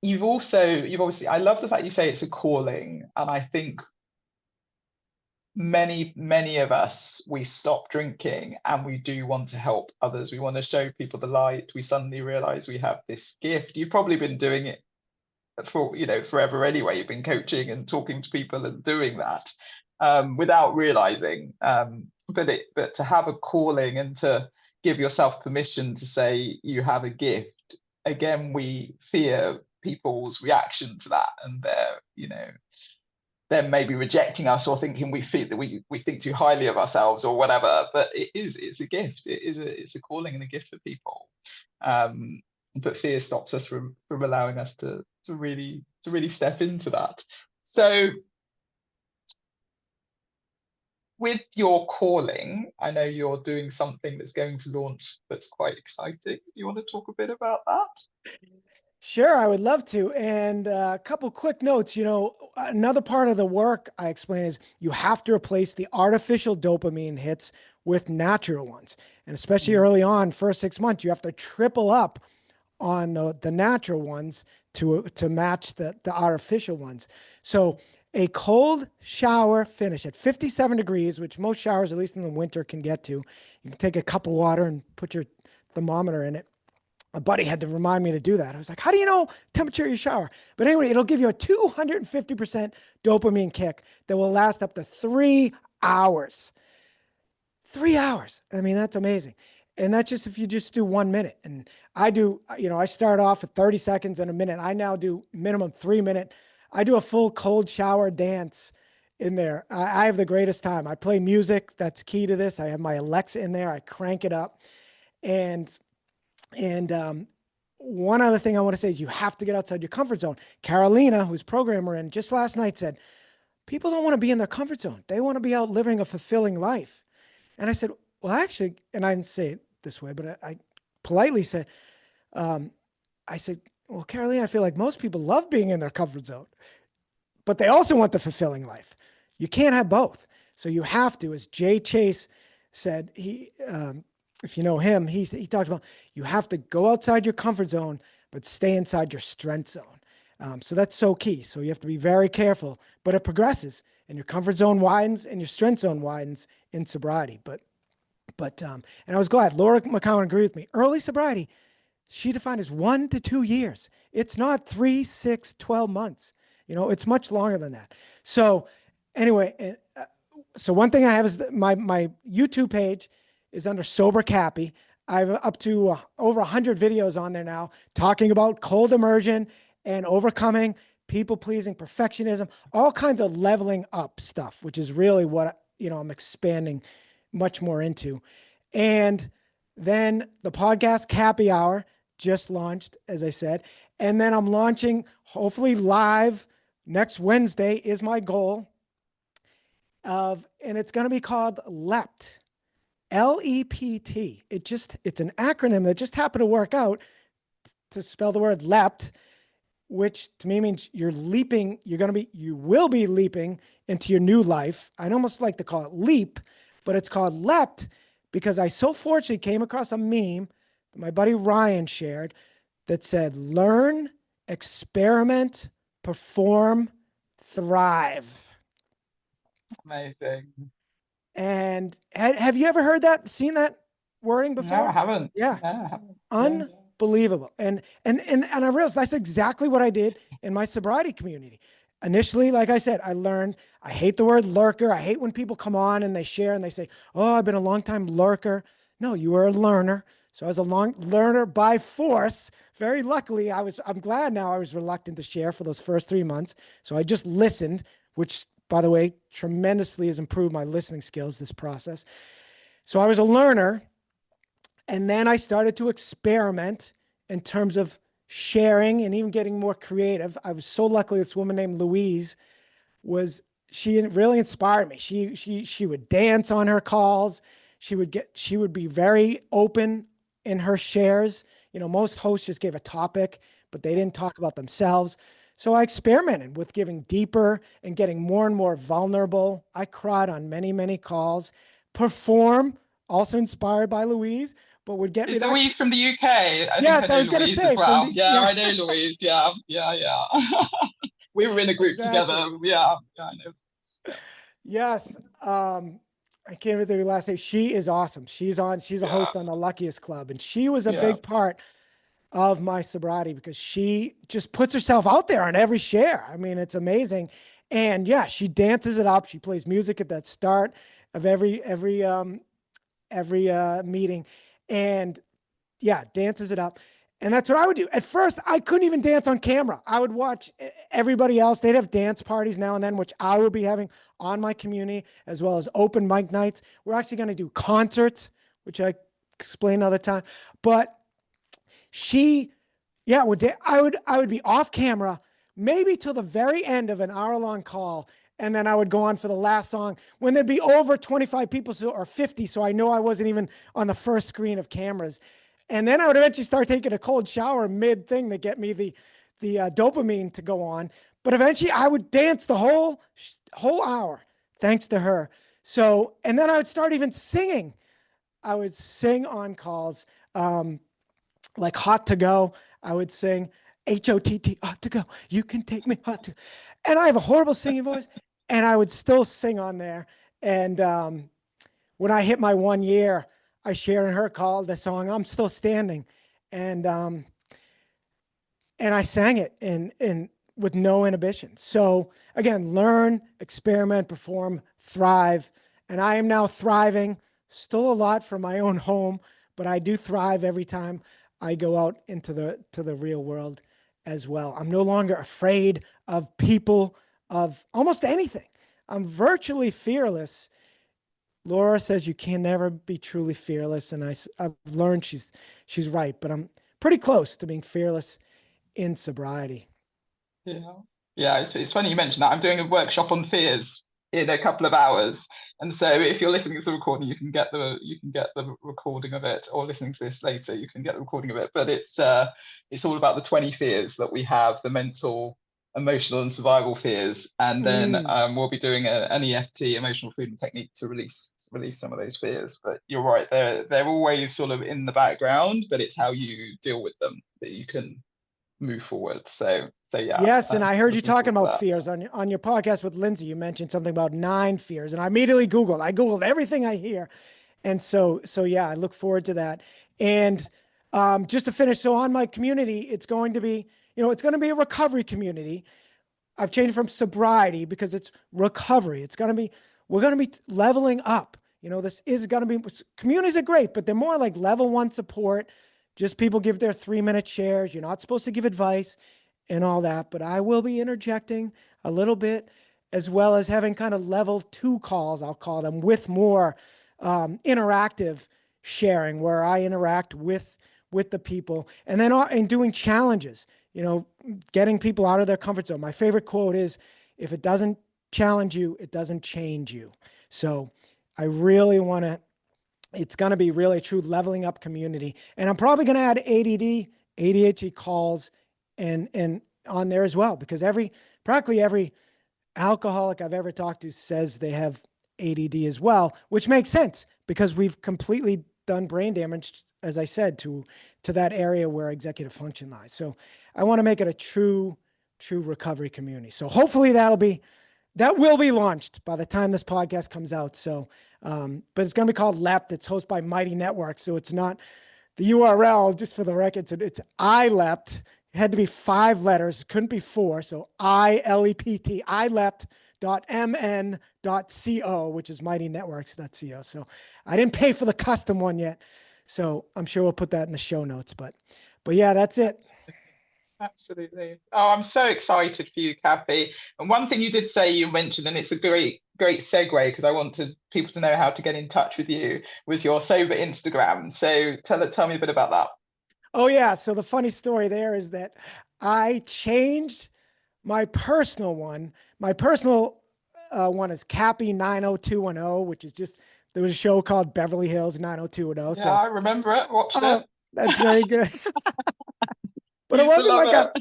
you've obviously, I love the fact you say it's a calling, and I think many of us, we stop drinking and we do want to help others. We want to show people the light. We suddenly realize we have this gift. You've probably been doing it for forever anyway. You've been coaching and talking to people and doing that without realizing, but to have a calling and to give yourself permission to say you have a gift, again, we fear people's reaction to that, and they're maybe rejecting us or thinking we feel that we think too highly of ourselves or whatever. But it's a gift. It's a calling and a gift for people. But fear stops us from allowing us to really step into that. So with your calling, I know you're doing something that's going to launch that's quite exciting. Do you want to talk a bit about that? Sure, I would love to. And a couple quick notes. Another part of the work I explain is you have to replace the artificial dopamine hits with natural ones. And especially early on, first 6 months, you have to triple up on the natural ones to match the artificial ones. So a cold shower finish at 57 degrees, which most showers, at least in the winter, can get to. You can take a cup of water and put your thermometer in it. A buddy had to remind me to do that. I was like, how do you know temperature of your shower? But anyway, it'll give you a 250% dopamine kick that will last up to 3 hours. 3 hours. I mean, that's amazing. And that's just if you just do 1 minute. And I do, I start off at 30 seconds and a minute. I now do minimum 3 minute. I do a full cold shower dance in there. I have the greatest time. I play music. That's key to this. I have my Alexa in there. I crank it up. And one other thing I want to say is you have to get outside your comfort zone. Carolina, who's programmer in just last night, said, people don't want to be in their comfort zone. They want to be out living a fulfilling life. And I said, well, actually, and I didn't say it this way, but I politely said, I said, well, Carolina, I feel like most people love being in their comfort zone, but they also want the fulfilling life. You can't have both. So you have to, as Jay Chase said, if you know him, he talked about you have to go outside your comfort zone, but stay inside your strength zone. So that's so key. So you have to be very careful, but it progresses and your comfort zone widens and your strength zone widens in sobriety. But and I was glad Laura McCowan agreed with me. Early sobriety, she defined as 1 to 2 years. It's not 3, 6, 12 months. It's much longer than that. So anyway, so one thing I have is my YouTube page is under Sober Cappy. I've up to over 100 videos on there now talking about cold immersion and overcoming people-pleasing, perfectionism, all kinds of leveling up stuff, which is really what I'm expanding much more into. And then the podcast Cappy Hour just launched, as I said. And then I'm launching, hopefully live next Wednesday is my goal and it's going to be called LEPT. LEPT. It's an acronym that just happened to work out to spell the word leapt, which to me means you're leaping. You will be leaping into your new life. I'd almost like to call it leap, but it's called leapt because I so fortunately came across a meme that my buddy Ryan shared that said, learn, experiment, perform, thrive. Amazing. And have you ever heard that, seen that wording before? No, I haven't. Yeah. No, I haven't. Unbelievable. And I realized that's exactly what I did in my sobriety community. Initially, like I said, I learned, I hate the word lurker. I hate when people come on and they share and they say, oh, I've been a long time lurker. No, you were a learner. So I was a long learner by force. Very luckily, I'm glad now I was reluctant to share for those first 3 months. So I just listened, which, by the way, tremendously has improved my listening skills, this process. So I was a learner, and then I started to experiment in terms of sharing and even getting more creative. I was so lucky this woman named Louise she really inspired me. She would dance on her calls. She would be very open in her shares. Most hosts just gave a topic, but they didn't talk about themselves. So I experimented with giving deeper and getting more and more vulnerable. I cried on many, many calls. Perform, also inspired by Louise, but would get me that. Louise from the UK? Yes, I was going to say. as well. I know Louise. Yeah. We were in a group together. Yeah, I know. Yes. I can't remember her last name. She is awesome. She's a host on the Luckiest Club, and she was a big part of my sobriety because she just puts herself out there on every share. I mean, it's amazing. And yeah, she dances it up. She plays music at that start of every meeting, and yeah, dances it up. And that's what I would do. At first, I couldn't even dance on camera. I would watch everybody else. They'd have dance parties now and then, which I would be having on my community, as well as open mic nights. We're actually going to do concerts, which I explain another time. But she, yeah, I would be off camera, maybe till the very end of an hour-long call, and then I would go on for the last song when there'd be over 25 people or 50. So I know I wasn't even on the first screen of cameras. And then I would eventually start taking a cold shower mid thing to get me the dopamine to go on. But eventually I would dance the whole hour thanks to her. So, and then I would start even singing. I would sing on calls, like Hot to Go. I would sing HOTT, hot to go. You can take me hot to. And I have a horrible singing voice, and I would still sing on there. And when I hit my 1 year, I shared in her call the song "I'm Still Standing," and I sang it in with no inhibition. So again, learn, experiment, perform, thrive, and I am now thriving. Still a lot from my own home, but I do thrive every time I go out into the real world as well. I'm no longer afraid of people, of almost anything. I'm virtually fearless. Laura says you can never be truly fearless, and I've learned she's right, but I'm pretty close to being fearless in sobriety. Yeah, it's funny you mentioned that. I'm doing a workshop on fears in a couple of hours, and so if you're listening to the recording, you can get the recording of it, or listening to this later, you can get the recording of it. But it's all about the 20 fears that we have, the mental, emotional, and survival fears, and then we'll be doing an EFT, emotional freedom technique, to release some of those fears. But you're right, they're always sort of in the background, but it's how you deal with them that you can move forward. So yeah. Yes, and I heard you talking about fears on your podcast with Lindsay. You mentioned something about 9 fears, and I immediately Googled. I Googled everything I hear, and so yeah, I look forward to that. And just to finish, so on my community, it's going to be a recovery community. I've changed from sobriety because it's recovery. We're going to be leveling up. This is going to be, communities are great, but they're more like level 1 support. Just people give their 3-minute shares. You're not supposed to give advice and all that, but I will be interjecting a little bit, as well as having kind of level 2 calls, I'll call them, with more interactive sharing, where I interact with the people, and then doing challenges, getting people out of their comfort zone. My favorite quote is, if it doesn't challenge you, it doesn't change you. So I really want to, it's going to be really a true leveling up community. And I'm probably going to add ADD, ADHD calls and on there as well, because practically every alcoholic I've ever talked to says they have ADD as well, which makes sense because we've completely done brain damage, as I said, to that area where executive function lies. So I want to make it a true recovery community. So hopefully that will be launched by the time this podcast comes out. So, but it's going to be called LEPT. It's hosted by Mighty Network. So it's not the URL, just for the record. It's iLept. It had to be 5 letters. It couldn't be 4. So ILEPT, iLept.mn.co, which is mightynetworks.co. So I didn't pay for the custom one yet. So I'm sure we'll put that in the show notes, but yeah, that's it. Absolutely. Oh, I'm so excited for you, Cappy. And one thing you did say, you mentioned, and it's a great segue, because I want people to know how to get in touch with you, was your sober Instagram. So tell me a bit about that. Oh yeah. So the funny story there is that I changed my personal one. My personal one is Cappy 90210, which is just, there was a show called Beverly Hills 90210. Yeah, so I remember it. Watched it. That's very good. But it wasn't like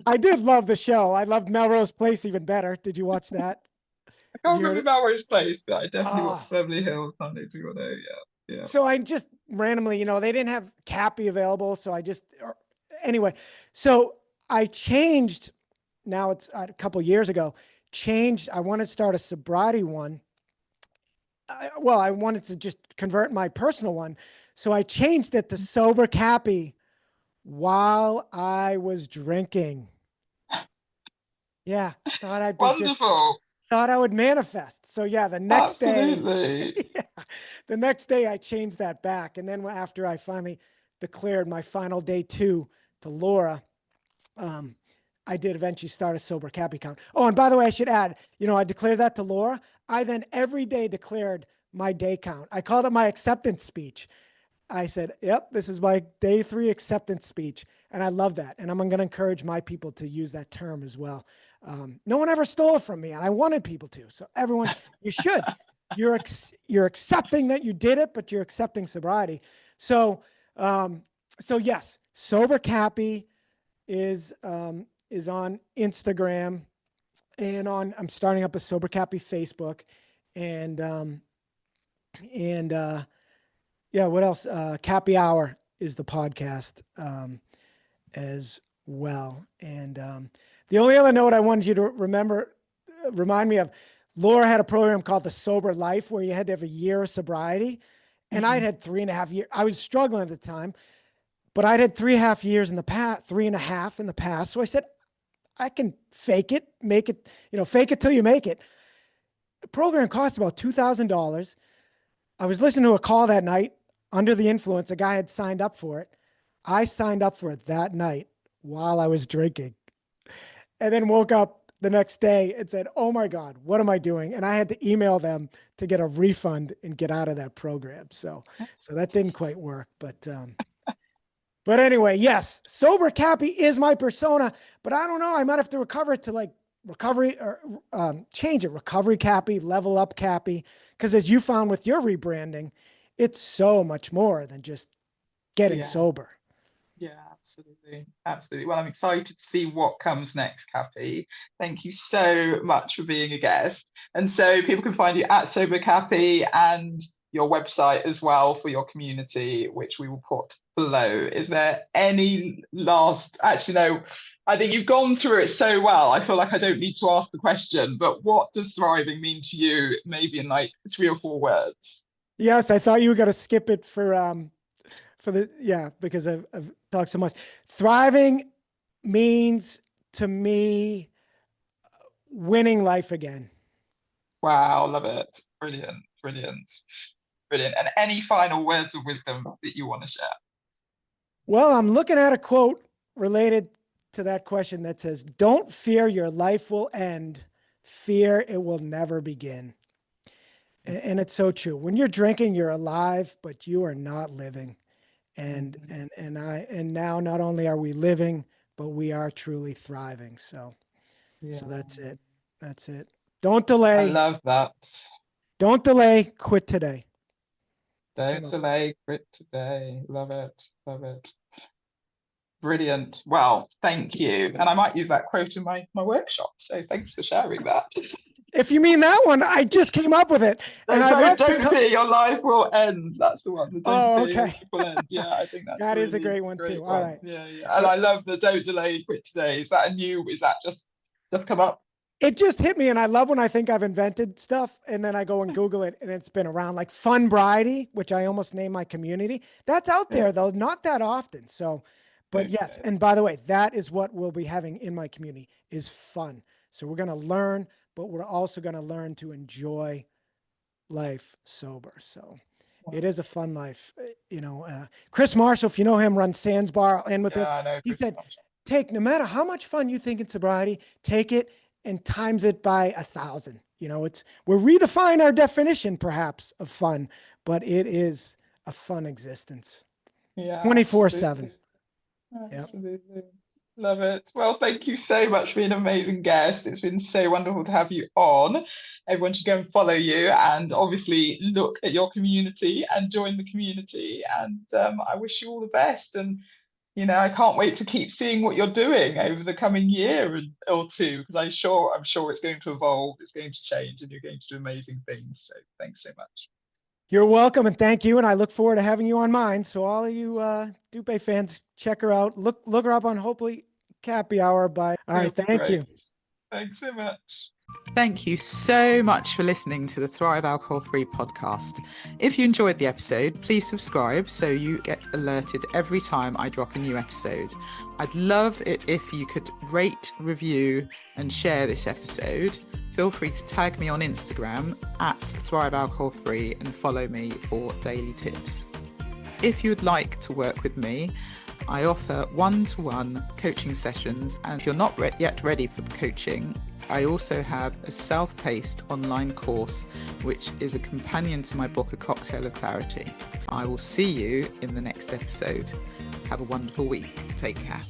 I did love the show. I loved Melrose Place even better. Did you watch that? I can't remember Melrose Place, but I definitely watched Beverly Hills 90210. Yeah. So I just randomly, they didn't have Cappy available. So anyway, so I changed. Now it's a couple years ago, I wanted to start a sobriety one. I wanted to just convert my personal one. So I changed it to Sober Cappy while I was drinking. Yeah. Thought I'd be wonderful. Thought I would manifest. So yeah, the next day, I changed that back. And then after I finally declared my final day 2 to Laura, I did eventually start a sober Cappy account. Oh, and by the way, I should add, I declared that to Laura. I then every day declared my day count. I called it my acceptance speech. I said, yep, this is my day 3 acceptance speech. And I love that. And I'm going to encourage my people to use that term as well. No one ever stole it from me, and I wanted people to. So everyone, you should. You're accepting that you did it, but you're accepting sobriety. So yes, Sober Cappy is on Instagram, and I'm starting up a Sober Cappy Facebook, and yeah, what else? Cappy Hour is the podcast as well. And the only other note I wanted you to remind me of, Laura had a program called The Sober Life where you had to have a year of sobriety. And I'd had 3.5 years. I was struggling at the time, but I'd had 3.5 years in the past, 3.5 in the past. So I said, I can fake it, make it, fake it till you make it. The program cost about $2,000. I was listening to a call that night under the influence. A guy had signed up for it. I signed up for it that night while I was drinking, and then woke up the next day and said, oh my God, what am I doing? And I had to email them to get a refund and get out of that program. So that didn't quite work, but anyway, yes, Sober Cappy is my persona, but I don't know. I might have to recover it to like recovery or change it. Recovery Cappy, level up Cappy. Cause as you found with your rebranding, it's so much more than just getting sober. Yeah, absolutely. Absolutely. Well, I'm excited to see what comes next, Cappy. Thank you so much for being a guest. And so people can find you at Sober Cappy and your website as well for your community, which we will put below. Is there any actually, no, I think you've gone through it so well. I feel like I don't need to ask the question, but what does thriving mean to you? Maybe in like 3 or 4 words. Yes, I thought you were going to skip it because I've talked so much. Thriving means to me winning life again. Wow, love it. Brilliant, brilliant, brilliant. And any final words of wisdom that you want to share? Well, I'm looking at a quote related to that question that says, don't fear your life will end, fear it will never begin. And it's so true. When you're drinking, you're alive, but you are not living. And now not only are we living, but we are truly thriving. So that's it. That's it. Don't delay. I love that. Don't delay. Quit today. Don't delay. Quit today. Love it. Love it. Brilliant. Well, thank you. And I might use that quote in my workshop. So thanks for sharing that. If you mean that one, I just came up with it. And don't fear, your life will end. That's the one. Okay. Your life will end. Yeah, I think that really is a great one too. All right. Yeah. And I love the don't delay, quit today. Is that just come up? It just hit me, and I love when I think I've invented stuff, and then I go and Google it, and it's been around. Like Funbriety, which I almost named my community. That's out there though, not that often. So, but yes. And by the way, that is what we'll be having in my community is fun. So we're going to learn, but we're also going to learn to enjoy life sober. So it is a fun life. Chris Marshall, if you know him, runs Sands Bar. I'll end with this. He said, no matter how much fun you think in sobriety, take it and times it by 1,000. We're redefining our definition perhaps of fun, but it is a fun existence. Yeah. 24/7. Absolutely. Yep. Love it. Well, thank you so much for being an amazing guest. It's been so wonderful to have you on. Everyone should go and follow you and obviously look at your community and join the community. And I wish you all the best. And, I can't wait to keep seeing what you're doing over the coming year or two, because I'm sure it's going to evolve, it's going to change, and you're going to do amazing things. So thanks so much. You're welcome, and thank you. And I look forward to having you on mine. So all of you Dupe fans, check her out. Look her up on hopefully Cappy Hour by. All right, thank you. Thanks so much. Thank you so much for listening to the Thrive Alcohol Free podcast. If you enjoyed the episode, please subscribe so you get alerted every time I drop a new episode. I'd love it if you could rate, review, and share this episode. Feel free to tag me on Instagram at Thrive Alcohol Free and follow me for daily tips. If you would like to work with me, I offer one-to-one coaching sessions, and if you're not yet ready for coaching, I also have a self-paced online course, which is a companion to my book, A Cocktail of Clarity. I will see you in the next episode. Have a wonderful week. Take care.